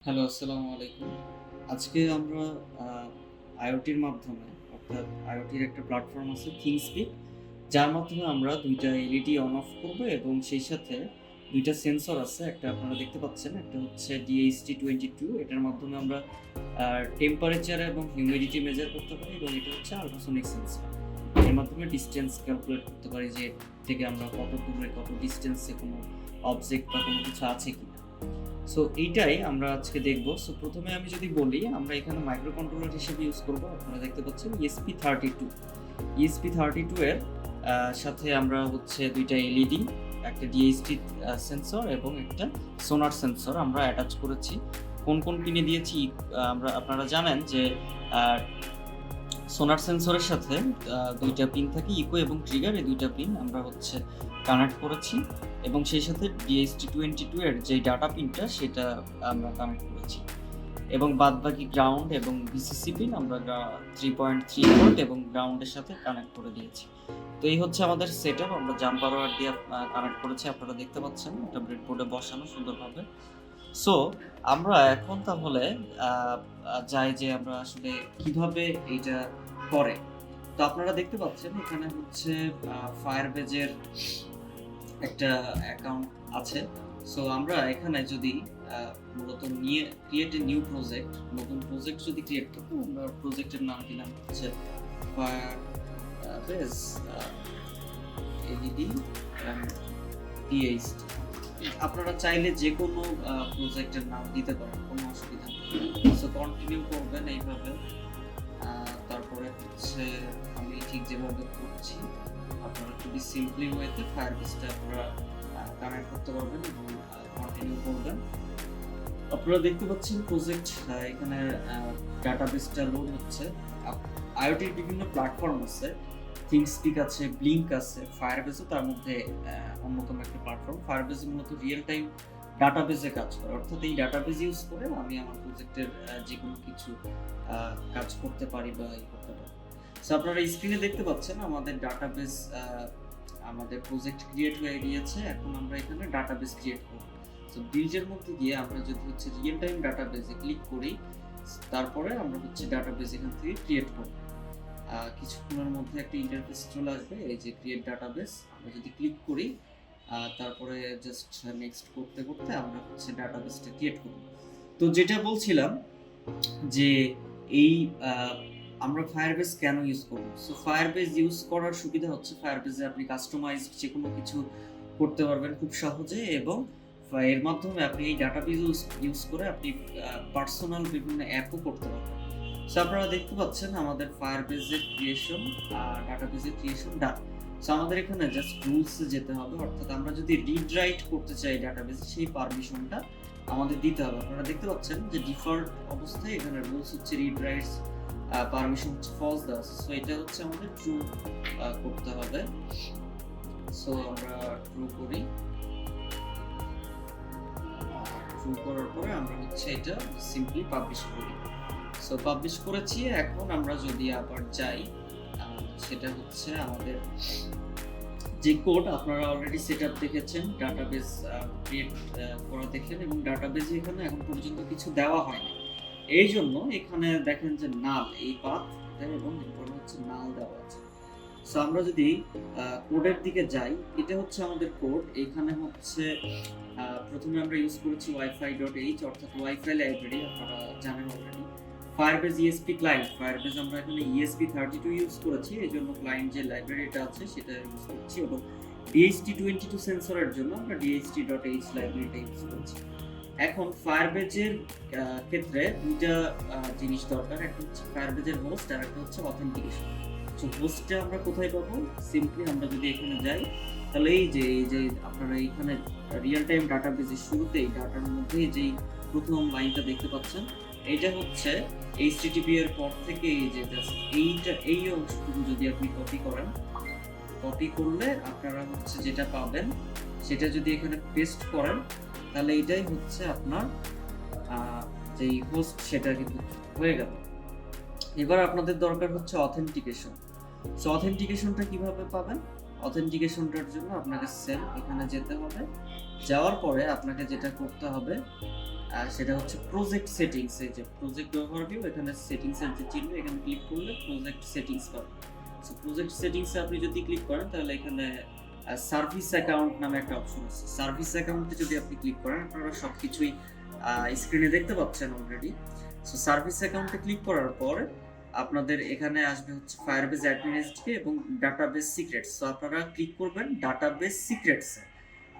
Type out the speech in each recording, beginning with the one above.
Hello, আসসালামু আলাইকুম। আজকে আমরা আ IoT-র মাধ্যমে অর্থাৎ IoT-র একটা প্ল্যাটফর্ম আছে ThingSpeak, যার মাধ্যমে আমরা ২ টা এলইডি অন অফ করব এবং সেই সাথে ২ টা সেন্সর আছে। একটা আপনারা দেখতে পাচ্ছেন, একটা হচ্ছে DHT22, এটার মাধ্যমে আমরা আ টেম্পারেচার এবং হিউমিডিটি মেজার করতে পারি এবং এটা হচ্ছে আল্ট্রাসনিক সেন্সর। এর মাধ্যমে ডিসট্যান্স ক্যালকুলেট করতে পারি যে এর থেকে আমরা কত দূরে, কত ডিসট্যান্সে কোনো অবজেক্ট বা কোনো কিছু আছে কিনা। সো এইটাই আমরা আজকে দেখব। সো ১ম এ আমি যদি বলি, আমরা এখানে মাইক্রো কন্ট্রোলার হিসেবে ইউজ করব। আপনারা দেখতে পাচ্ছেন ESP32। ESP32 এর সাথে আমরা হচ্ছে ২ টা এলইডি, একটা DHT সেন্সর এবং একটা সোনার সেন্সর আমরা অ্যাটাচ করেছি। কোন পিনে দিয়েছি আপনারা জানেন যে আ সোনার সেন্সরের সাথে ২ টা পিন থাকে, ইকো এবং ট্রিগার, এই ২ টা পিন আমরা হচ্ছে কানেক্ট করেছি এবং সেই সাথে DHT22 এর যে ডাটা পিনটা সেটা আমরা কানেক্ট করেছি এবং বাদবাকি গ্রাউন্ড এবং VCC পিন আমরা 3.3 ভোল্ট এবং গ্রাউন্ডের সাথে কানেক্ট করে দিয়েছি। তো এই হচ্ছে আমাদের সেটআপ। আমরা জাম্পার ওয়্যার দিয়ে কানেক্ট করেছি। আপনারা দেখতে পাচ্ছেন এটা ব্রেডবোর্ডে বসানো সুন্দরভাবে। সো আমরা এখন তাহলে আ আ যাই যে আমরা আসলে কিভাবে এইটা করে। তো আপনারা দেখতে পাচ্ছেন এখানে হচ্ছে Firebase এর একটা অ্যাকাউন্ট আছে। সো আমরা এখানে যদি আ মূলত ক্রিয়েট এ নিউ প্রজেক্ট, নতুন প্রজেক্ট যদি ক্রিয়েট করতে, আমরা প্রজেক্টের নাম দিলাম হচ্ছে Firebase এলইডি অ্যান্ড PhD। আপনারা চাইলে যেকোনো প্রজেক্টের নাম দিতে পারেন, কোনো অসুবিধা নেই। সো কন্টিনিউ করবেন এইভাবে। তারপরে হচ্ছে আমি ঠিক যেভাবে করছি, আপনারা খুবই সিম্পলি ওয়েতে Firebase-টা আপনারা কানেক্ট করতে পারবেন এবং কন্টিনিউ করবেন। আপনারা দেখতে পাচ্ছেন প্রজেক্ট এখানে ডাটাবেসটা লোড হচ্ছে। IoT-র বিভিন্ন প্ল্যাটফর্ম আছে। ThingSpeak আছে, Blink আছে, Firebase ও তার মধ্যে অন্যতম একটা প্ল্যাটফর্ম। Firebase মূলত রিয়েল টাইম ডাটাবেসে কাজ করে। অর্থাৎ এই ডাটাবেস ইউজ করে আমি আমার প্রজেক্টের যেকোনো কিছু কাজ করতে পারি বা করতে পারি। সো আপনারা স্ক্রিনে দেখতে পাচ্ছেন আমাদের ডাটাবেস আমাদের প্রজেক্ট ক্রিয়েট হয়ে গিয়েছে। এখন আমরা এখানে ডাটাবেস ক্রিয়েট করব। সো বিল্ডের মধ্যে গিয়ে আমরা যদি হচ্ছে রিয়েল টাইম ডাটাবেসে ক্লিক করি, তারপরে আমরা হচ্ছে ডাটাবেস এখান থেকে ক্রিয়েট করব। কিছুক্ষণের মধ্যে একটা ইন্টারফেস চলে আসবে, এই যে ক্রিয়েট ডাটাবেস। আমরা যদি ক্লিক করি, তারপরে জাস্ট নেক্সট করতে আমরা হচ্ছে ডাটাবেসটা ক্রিয়েট করব। তো যেটা বলছিলাম যে এই আমরা Firebase কেন ইউজ করব? সো Firebase ইউজ করার সুবিধা হচ্ছে Firebase এ আপনি কাস্টমাইজড যেকোনো কিছু করতে পারবেন খুব সহজে এবং এর মাধ্যমে আপনি এই ডাটাবেস ইউজ করে আপনি পার্সোনাল বিভিন্ন অ্যাপও করতে পারবেন। সো আপনারা দেখতে পাচ্ছেন আমাদের Firebase এর ক্রিয়েশন, ডাটাবেস এর ক্রিয়েশন ডান। সো আমাদের এখানে জাস্ট রুলস এ যেতে হবে, অর্থাৎ আমরা যদি রিড রাইট করতে চাই ডাটাবেসে, সেই পারমিশনটা আমাদের দিতে হবে। আপনারা দেখতে পাচ্ছেন যে ডিফল্ট অবস্থায় এখানে রুলস হচ্ছে রিড রাইটস, পারমিশন হচ্ছে ফলস দেওয়া আছে। সো এটা হচ্ছে আমাদের ট্রু করতে হবে। সো আমরা ট্রু করি। ট্রু করার পরে আমরা হচ্ছে এটা সিম্পলি পাবলিশ করি। সো পাবলিশ করেছি। এখন আমরা যদি আবার যাই, সেটা হচ্ছে আমাদের যে কোড আপনারা অলরেডি সেটআপ দেখেছেন, ডাটাবেস ক্রিয়েট করা দেখেন এবং ডাটাবেসে এখানে এখন পর্যন্ত কিছু দেওয়া হয়নি। এইজন্য এখানে দেখেন যে নাল, এই পাথ এবং এরপরে হচ্ছে নাল দেওয়া আছে। সো আমরা যদি কোডের দিকে যাই, এটা হচ্ছে আমাদের কোড। এখানে হচ্ছে প্রথমে আমরা ইউজ করেছি wi-fi.h, অর্থাৎ ওয়াইফাই লাইব্রেরি, আপনারা জানেন already. Firebase ESP client, Firebase আমরা এখানে ESP32 ইউজ করেছি, এজন্য ক্লায়েন্ট যে লাইব্রেরিটা আছে সেটা ইউজ করছি এবং DHT22 সেন্সরের জন্য আমরা DHT.h লাইব্রেরিটা ইউজ করছি। এখন Firebase এর ক্ষেত্রে দুইটা জিনিস দরকার। একটা হচ্ছে Firebase এর হোস্ট আর একটা হচ্ছে অথেন্টিকেশন। সো হোস্টটা আমরা কোথায় পাবো? সিম্পলি আমরা যদি এখানে যাই, তাহলে এই যে আপনারা এখানে রিয়েল টাইম ডাটাবেসের শুরুতেই ডাটার মধ্যে যেই প্রথম লাইনটা দেখতে পাচ্ছেন, এইটা হচ্ছে HTTP এর পর থেকে এই যে জাস্ট এই অংশটুকু যদি আপনি কপি করেন, কপি করলে আপনারা হচ্ছে যেটা পাবেন সেটা যদি এখানে পেস্ট করেন, তাহলে এটাই হচ্ছে আপনার যেই হোস্ট, সেটা কিন্তু হয়ে গেল। এবার আপনাদের দরকার হচ্ছে অথেন্টিকেশন। সো অথেন্টিকেশনটা কিভাবে পাবেন? অথেন্টিকেশনটার জন্য আপনাকে সেম এখানে যেতে হবে। যাওয়ার পরে আপনাকে যেটা করতে হবে সেটা হচ্ছে প্রজেক্ট সেটিংস। এই যে প্রজেক্ট ওভারভিউ, এখানে সেটিংসের যে চিহ্ন, এখানে ক্লিক করলে প্রজেক্ট সেটিংস পাবেন। সো প্রজেক্ট সেটিংসে আপনি যদি ক্লিক করেন তাহলে এখানে সার্ভিস অ্যাকাউন্ট নামে একটা অপশন আছে। সার্ভিস অ্যাকাউন্টে যদি আপনি ক্লিক করেন, আপনারা সব কিছুই স্ক্রিনে দেখতে পাচ্ছেন অলরেডি। সো সার্ভিস অ্যাকাউন্টে ক্লিক করার পর আপনাদের এখানে আসবে হচ্ছে ফায়ারবেজ অ্যাডমিন এসডিকে এবং ডাটাবেস সিক্রেটস। সো আপনারা ক্লিক করবেন ডাটাবেস সিক্রেটসে।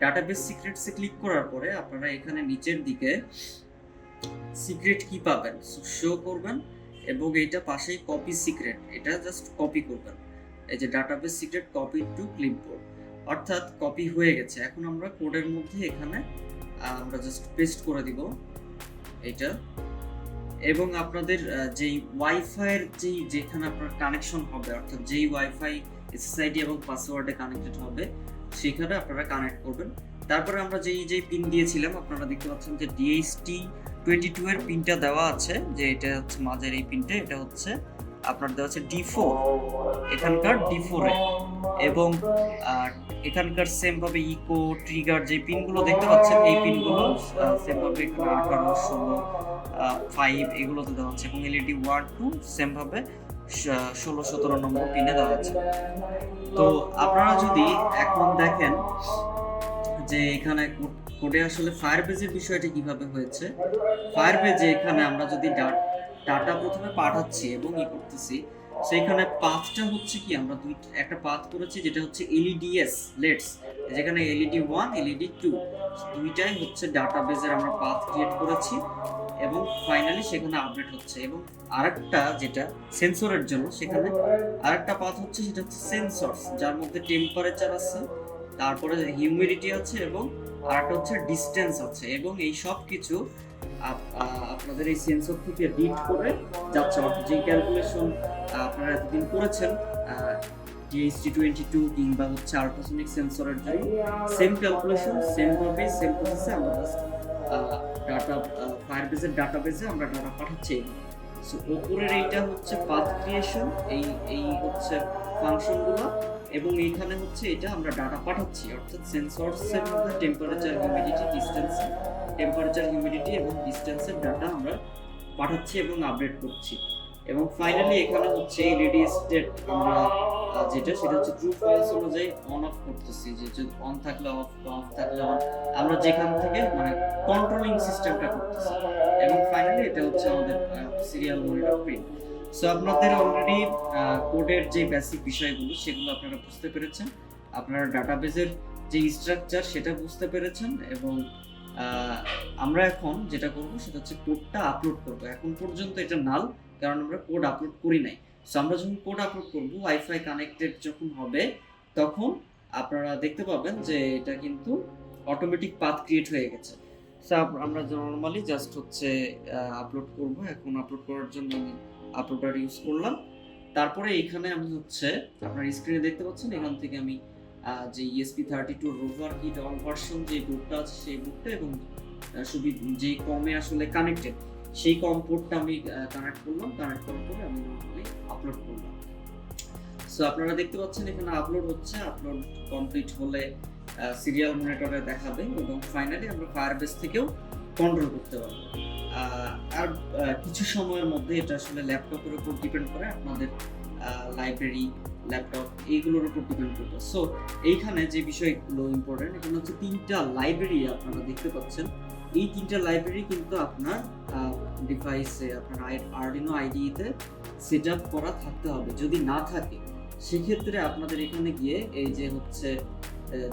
ডাটাবেস সিক্রেটসে ক্লিক করার পরে আপনারা এখানে নিচের দিকে সিক্রেট কি পাবেন, শো করবেন এবং এইটা পাশেই কপি সিক্রেট, এটা জাস্ট কপি করবেন। এই যে database secret copy to clipboard, অর্থাৎ কপি হয়ে গেছে। এখন আমরা কোডের মধ্যে এখানে আমরা জাস্ট পেস্ট করে দিব এটা। এবং আপনাদের যেই ওয়াইফাইয়ের যেখানে আপনার কানেকশন হবে, অর্থাৎ যেই ওয়াইফাই এসএসআইডি এবং পাসওয়ার্ডে কানেক্টেড হবে সেখানে আপনারা কানেক্ট করবেন। তারপরে আমরা যেই পিন দিয়েছিলাম, আপনারা দেখতে পাচ্ছেন যে DHT22 এর পিনটা দেওয়া আছে, যে এটা হচ্ছে মাঝের এই পিনটা, এটা হচ্ছে আপনার দেওয়া আছে D4, এখানকার D4 এ। এবং এখানকার সেম ভাবে ইকো ট্রিগার যে পিনগুলো দেখতে পাচ্ছেন, এই পিনগুলো সেম ভাবে এখানে 18, 16, 5 এগুলোতে দেওয়া আছে এবং LED 1, 2 সেম ভাবে 16, 17 নম্বর পিনে দেওয়া আছে। তো আপনারা যদি এখন দেখেন যে এখানে কোডে আসলে ফায়ারবেজের বিষয়টা কিভাবে হয়েছে। ফায়ারবেজে এখানে আমরা যদি ডাটা প্রথমে পাঠাচ্ছি এবং করতেছি, সেখানে পাথটা হচ্ছে কি, আমরা একটা পাথ করেছি যেটা হচ্ছে LEDS লেটস, যেখানে LED 1, LED 2 দুইটাই হচ্ছে ডাটাবেজের আমরা পাথ ক্রিয়েট করেছি এবং ফাইনালি সেখানে আপডেট হচ্ছে। এবং আরেকটা যেটা সেন্সরের জন্য, সেখানে আরেকটা পাথ হচ্ছে, সেটা হচ্ছে সেন্সরস, যার মধ্যে টেম্পারেচার আছে, তারপরে হিউমিডিটি আছে এবং আরেকটা হচ্ছে ডিসটেন্স আছে। এবং এই সব কিছু আপনাদের এই সেন্সর থেকে রিড করে যাচ্ছে, অর্থাৎ যে ক্যালকুলেশন আপনারা এতদিন করেছেন DHT22 কিংবা হচ্ছে আল্ট্রাসনিক সেন্সরের জন্য, সেম ক্যালকুলেশন সেম ভাবে সেম প্রসেসে আমরা জাস্ট ডাটা ফায়ারবেজের ডাটাবেজে আমরা ডাটা পাঠাচ্ছি। সো উপরের এইটা হচ্ছে পাথ ক্রিয়েশন, এই হচ্ছে ফাংশনগুলো, এবং এইখানে হচ্ছে এটা আমরা ডাটা পাঠাচ্ছি, অর্থাৎ সেন্সরসের মধ্যে temperature, humidity, distance, temperature, humidity এবং ডিসটেন্সের ডাটা আমরা পাঠাচ্ছি এবং আপডেট করছি। এবং ফাইনালি এখানে হচ্ছে এই রেডি স্টেট আমরা যেটা, সেটা হচ্ছে ট্রু ফলস অনুযায়ী অন অফ করতেছি, যে অন থাকলে অফ, অফ থাকলে অন, আমরা যেখান থেকে মানে কন্ট্রোলিং সিস্টেমটা করতেছি। এবং ফাইনালি এটা হচ্ছে আমাদের সিরিয়াল মনিটর প্রিন্ট। সো আপনাদের অলরেডি কোডের যে বেসিক বিষয়গুলো সেগুলো আপনারা বুঝতে পেরেছেন, আপনারা ডাটাবেজের যে স্ট্রাকচার সেটা বুঝতে পেরেছেন। এবং আমরা এখন যেটা করব সেটা হচ্ছে কোডটা আপলোড করব। এখন পর্যন্ত এটা নাল, কারণ আমরা কোড আপলোড করি নাই। সো আমরা যখন কোড আপলোড করব, ওয়াইফাই কানেক্টেড যখন হবে, তখন আপনারা দেখতে পাবেন যে এটা কিন্তু অটোমেটিক পাথ ক্রিয়েট হয়ে গেছে। সো আমরা নর্মালি জাস্ট হচ্ছে আপলোড করব। এখন আপলোড করার জন্য আমি আপলোডার ইউজ করলাম। তারপরে এখানে আমি হচ্ছে আপনার স্ক্রিনে দেখতে পাচ্ছেন, এখান থেকে আমি যে ESP32 rover kit all version যে বুকটা আছে সেই বুকটা এবং যেই কমে আসলে কানেক্টেড সেই কম পোর্টটা আমি কানেক্ট করলাম। কানেক্ট করার পরে আমি নর্মালি আপলোড করলাম। সো আপনারা দেখতে পাচ্ছেন এখানে আপলোড হচ্ছে। আপলোড কমপ্লিট হলে সিরিয়াল মনিটরে দেখাবে এবং ফাইনালি আমরা ফায়ারবেস থেকেও কন্ট্রোল করতে পারবো। আর কিছু সময়ের মধ্যে এটা আসলে ল্যাপটপের উপর ডিপেন্ড করে, আপনাদের লাইব্রেরি, ল্যাপটপ এইগুলোর উপর ডিপেন্ড করবে। সো এইখানে যে বিষয়গুলো ইম্পর্টেন্ট, এখানে হচ্ছে 3টা লাইব্রেরি আপনারা দেখতে পাচ্ছেন। এই 3টা লাইব্রেরি কিন্তু আপনার ডিভাইসে, আপনার আরডিনো আইডিইতে সেট আপ করা থাকতে হবে। যদি না থাকে সেক্ষেত্রে আপনাদের এখানে গিয়ে এই যে হচ্ছে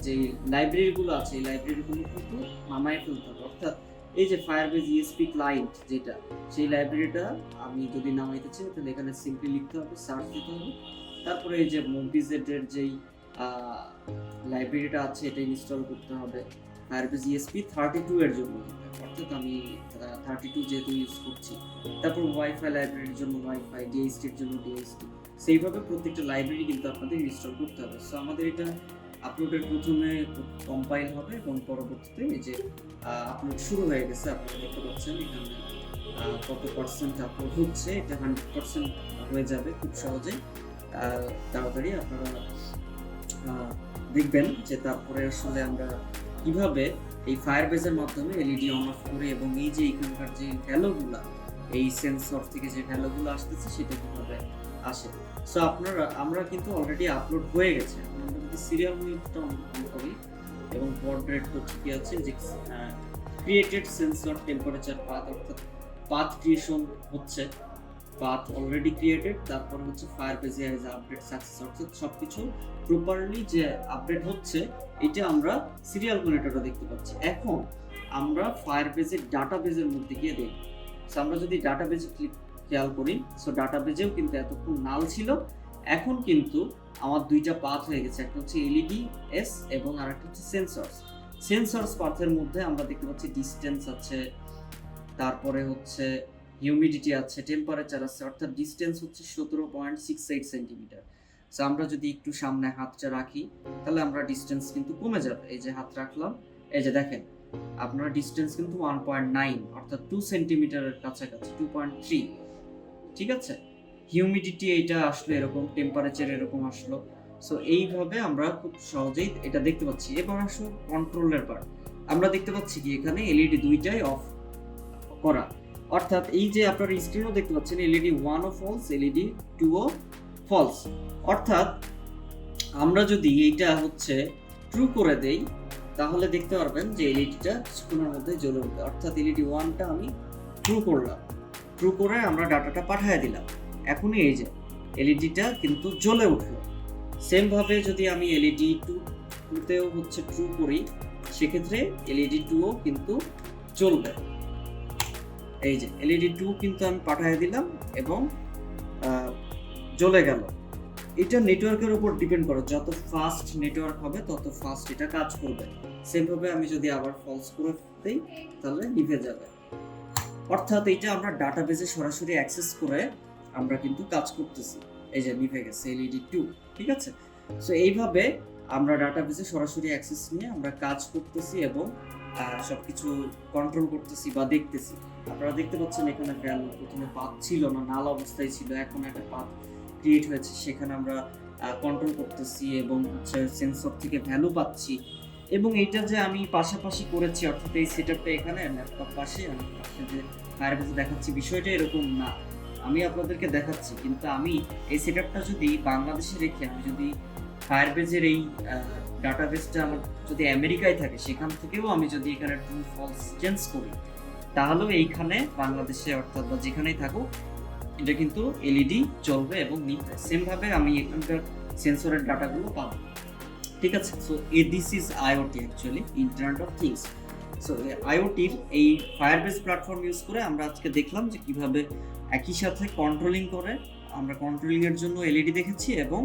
যে লাইব্রেরিগুলো আছে, এই লাইব্রেরিগুলো কিন্তু নামায় ফেলতে হবে। অর্থাৎ এই যে ফায়ারবেজ ESP ক্লায়েন্ট যেটা, সেই লাইব্রেরিটা আমি যদি নামাইতে চাই তাহলে এখানে সিম্পলি লিখতে হবে, সার্চ দিতে হবে। তারপরে এই যে মুভিজেটের যেই লাইব্রেরিটা আছে এটা ইনস্টল করতে হবে ফায়ারবেজ ESP32 এর জন্য, অর্থাৎ আমি 32 যেহেতু ইউজ করছি। তারপর ওয়াইফাই লাইব্রেরির জন্য ওয়াইফাই, DHT এর জন্য DHT, সেইভাবে প্রত্যেকটা লাইব্রেরি কিন্তু আপনাদের ইনস্টল করতে হবে। সো আমাদের এটা আপলোডের প্রথমে কম্পাইল হবে এবং পরবর্তীতে এই যে আপলোড শুরু হয়ে গেছে। আপনারা দেখতে পাচ্ছেন এখানে কত পার্সেন্ট আপলোড হচ্ছে, এটা 100% হয়ে যাবে খুব সহজেই, তাড়াতাড়ি। আপনারা দেখবেন যে তারপরে আসলে আমরা কিভাবে এই ফায়ারবেজের মাধ্যমে এলইডি অন অফ করে এবং এই যে এখানকার যে ভ্যালুগুলা এই সেন্সর থেকে যে ভ্যালুগুলো আসতেছে সেটা কিভাবে আসে। সো আমরা কিন্তু অলরেডি আপলোড হয়ে গেছে। এখন আমরা যদি সিরিয়াল মিউটটা অন করি এবং বড রেট তো ঠিকই আছে, যে ক্রিয়েটেড সেন্সর টেম্পারেচার পাথ, অর্থাৎ পাথ ক্রিয়েশন হচ্ছে, পাথ অলরেডি ক্রিয়েটেড, তারপর হচ্ছে ফায়ারবেজে এজ আপডেট সাকসেস, অর্থাৎ সবকিছু প্রপারলি যে আপডেট হচ্ছে এটা আমরা সিরিয়াল মনিটরে দেখতে পাচ্ছি। এখন আমরা ফায়ারবেজের ডাটাবেজের মধ্যে গিয়ে দেখব। সো আমরা যদি ডাটাবেজে খেয়াল করি, সো ডাটাবেজেও কিন্তু এতক্ষণ নাল ছিল, এখন কিন্তু আমার দুইটা পাথ হয়ে গেছে, একটা হচ্ছে এলইডি এস এবং আরেকটা হচ্ছে সেন্সরস পাথের মধ্যে আমরা দেখতে পাচ্ছি ডিসটেন্স আছে, তারপরে হচ্ছে হিউমিডিটি আছে, টেম্পারেচার আছে, অর্থাৎ ডিসটেন্স হচ্ছে 17.68 সেন্টিমিটার। সো আমরা যদি একটু সামনে হাতটা রাখি তাহলে আমরা ডিসটেন্স কিন্তু কমে যাবে। এই যে হাত রাখলাম, এই যে দেখেন আপনার ডিসটেন্স কিন্তু 1.9 অর্থাৎ 2 সেন্টিমিটারের কাছাকাছি, 2.3। ঠিক আছে, হিউমিডিটি এইটা আসলে এরকম, টেম্পারেচার এরকম আসলো। সো এইভাবে আমরা খুব সহজেই এটা দেখতে পাচ্ছি। এবার আসলে কন্ট্রোলের পার্ট, আমরা দেখতে পাচ্ছি কি এখানে এলইডি দুইটাই অফ করা, অর্থাৎ এই যে আপনার স্ক্রিনও দেখতে পাচ্ছেন এলইডি 1 ও ফলস, এলইডি 2 ও ফলস। অর্থাৎ আমরা যদি এইটা হচ্ছে ট্রু করে দেই তাহলে দেখতে পারবেন যে এলইডিটা কিছুক্ষণের মধ্যে জ্বলে উঠবে। অর্থাৎ এলইডি 1টা আমি ট্রু করলাম, ট্রু করে আমরা ডাটাটা পাঠিয়ে দিলাম, এখনই এই যে এলইডিটা কিন্তু জ্বলে উঠলো। সেম ভাবে যদি আমি এলইডি 2তেও হচ্ছে ট্রু করি সেক্ষেত্রে এলইডি 2ও কিন্তু জ্বলবে। এই যে এলইডি 2 কিন্তু আমি পাঠিয়ে দিলাম এবং জ্বলে গেল। এটা নেটওয়ার্কের উপর ডিপেন্ড করে, যত ফাস্ট নেটওয়ার্ক হবে তত ফাস্ট এটা কাজ করবে। সেম ভাবে আমি যদি আবার ফলস করে দেই তাহলে নিভে যাবে। অর্থাৎ এটা আমরা ডাটাবেজে সরাসরি অ্যাক্সেস করে আমরা কিন্তু কাজ করতেছি। এই যে নিভে গেছে এলইডি 2, ঠিক আছে। সো এইভাবে আমরা ডাটাবেজে সরাসরি অ্যাক্সেস নিয়ে আমরা কাজ করতেছি এবং সবকিছু কন্ট্রোল করতেছি বা দেখতেছি। আপনারা দেখতে পাচ্ছেন এখানে ভ্যালু প্রথমে পাথ ছিল না, নাল অবস্থায় ছিল, এখন একটা পাথ ক্রিয়েট হয়েছে, সেখানে আমরা কন্ট্রোল করতেছি এবং হচ্ছে সেন্সর থেকে ভ্যালু পাচ্ছি। এবং এইটা যে আমি পাশাপাশি করেছি, অর্থাৎ এই সেটআপটা এখানে ল্যাপটপ পাশে, আমি পাশে যে ফায়ারবেজে দেখাচ্ছি, বিষয়টা এরকম না। আমি আপনাদেরকে দেখাচ্ছি, কিন্তু আমি এই সেটআপটা যদি বাংলাদেশে রেখে আমি যদি ফায়ারবেজের এই ডাটাবেসটা আমার যদি আমেরিকায় থাকে সেখান থেকেও আমি যদি এখানে ট্রু ফলস চেঞ্জ করি তাহলেও এইখানে বাংলাদেশে অর্থাৎ বা যেখানেই থাকুক এটা কিন্তু এলইডি জ্বলবে এবং নিবে। সেম ভাবে আমি এখানকার সেন্সরের ডাটাগুলো পাবো, ঠিক আছে। So this is IoT, actually internet of things. So আইওটির এই ফায়ারবেস প্ল্যাটফর্ম ইউজ করে আমরা আজকে দেখলাম যে কিভাবে একই সাথে কন্ট্রোলিং করে, আমরা কন্ট্রোলিং এর জন্য এলইডি দেখেছি এবং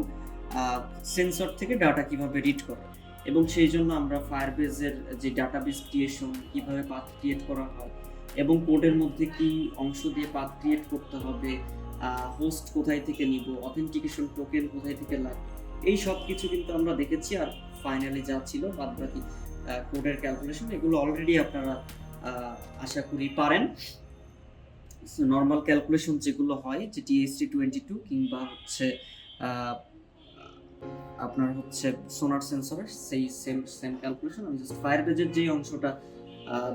সেন্সর থেকে ডাটা কিভাবে রিড করে, এবং সেই জন্য আমরা ফায়ারবেজের যে ডাটাবেস ক্রিয়েশন কিভাবে পাথ ক্রিয়েট করা হয় এবং কোডের মধ্যে কি অংশ দিয়ে পাথ ক্রিয়েট করতে হবে, হোস্ট কোথায় থেকে নিব, অথেন্টিকেশন টোকেন কোথায় থেকে লাগবে, এই সব কিছু কিন্তু আমরা দেখেছি। আর ফাইনালি যা ছিল বাদবাকি কোডের ক্যালকুলেশন এগুলো অলরেডি আপনারা আশা করি পারেন। নর্মাল ক্যালকুলেশন যেগুলো হয় যে TST22 কিংবা হচ্ছে আপনার হচ্ছে সোনার সেন্সরের সেই সেম ক্যালকুলেশন, আমি জাস্ট ফায়ারবেজের যে অংশটা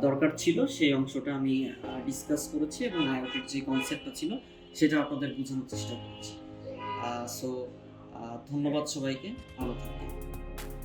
দরকার ছিল সেই অংশটা আমি ডিসকাস করেছি এবং আইওটির যে কনসেপ্টটা ছিল সেটা আপনাদের বোঝানোর চেষ্টা করেছি। সো ধন্যবাদ সবাইকে, ভালো থাকবেন।